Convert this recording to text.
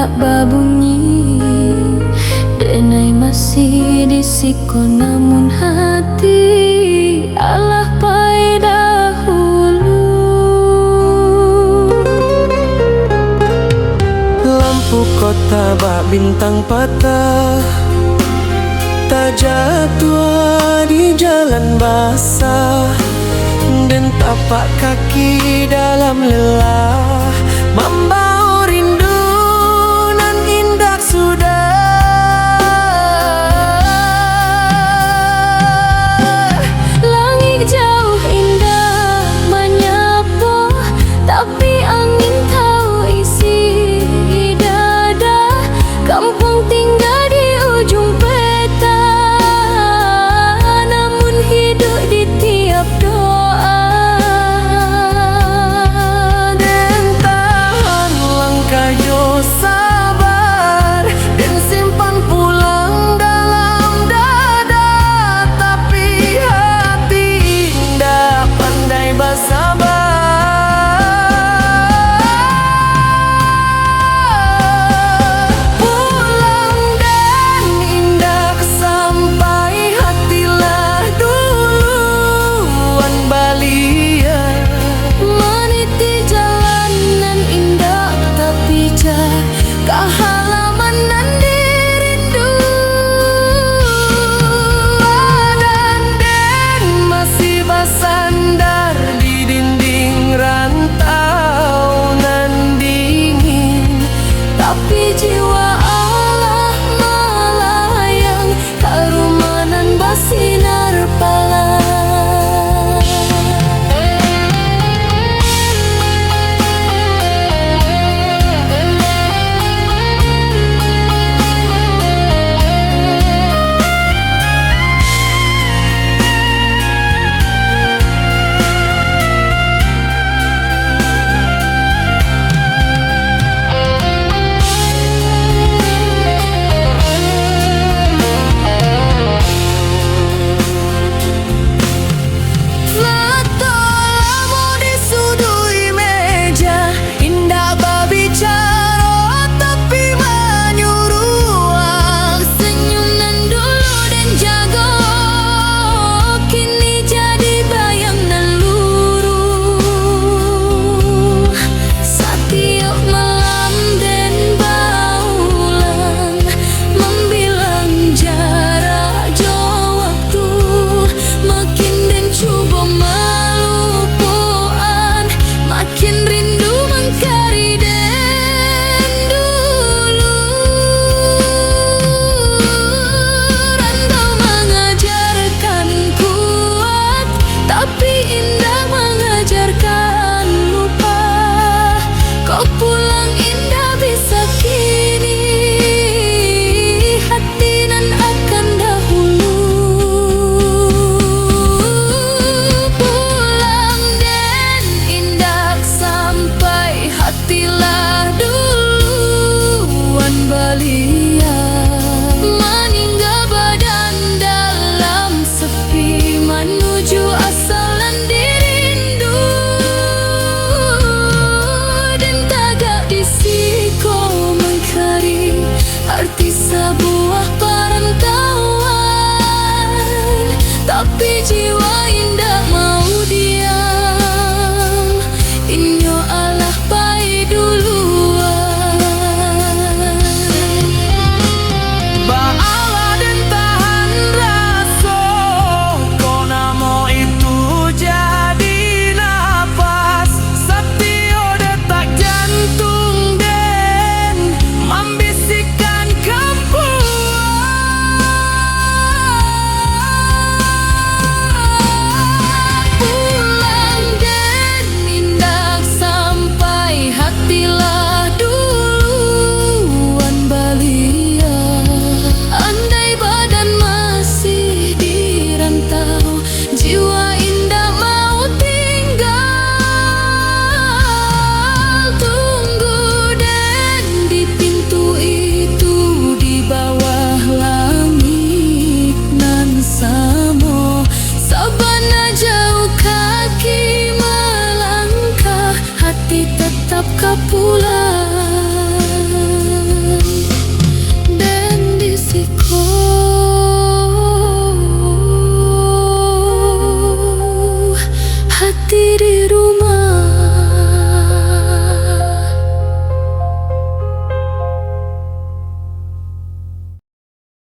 indak babunyi, denai masih disiko namun hati alah pai dahulu. Lampu kota bak bintang patah, tak jatuh di jalan basah, dan tapak kaki dalam lelah membawa rindu nan indah sudah. Langit jauh indah menyapa, tapi angin tahu isi dada. Kampung tinggal di ujung peta, namun hidup di tiap doa. Dan tahan langkah yo sabar, dan simpan pulang dalam dada. Tapi hati indah pandai bersabar. Pulang dan indah sampai hatilah duluan balia. Meniti jalanan indah tapi ke halaman nan dirindu. Badan den masih bersandar di dinding rantau nan dingin, Tapi jiwa Allah melayang karumanan basinar pala. Foto lama disudui meja, indah berbicara tapi menyuruh. Senyuman dulu dan jago, kini jadi bayang dan luruh. Setiap malam dan baulan membilang jarak jauh waktu, makin dan cuba melupuan, makin rindu mengkari dan dulu. Rantau mengajarkan kuat, tapi indah mengajarkan lupa. Kau pulang indah bisa kini, hati nan akan dahulu. Pulang dan indah sampai hatilah duluan balia. Meninggal badan dalam sepi menuju asalan dirindu. Dan tagak disiko mengkari arti sebuah perantauan, tapi jiwa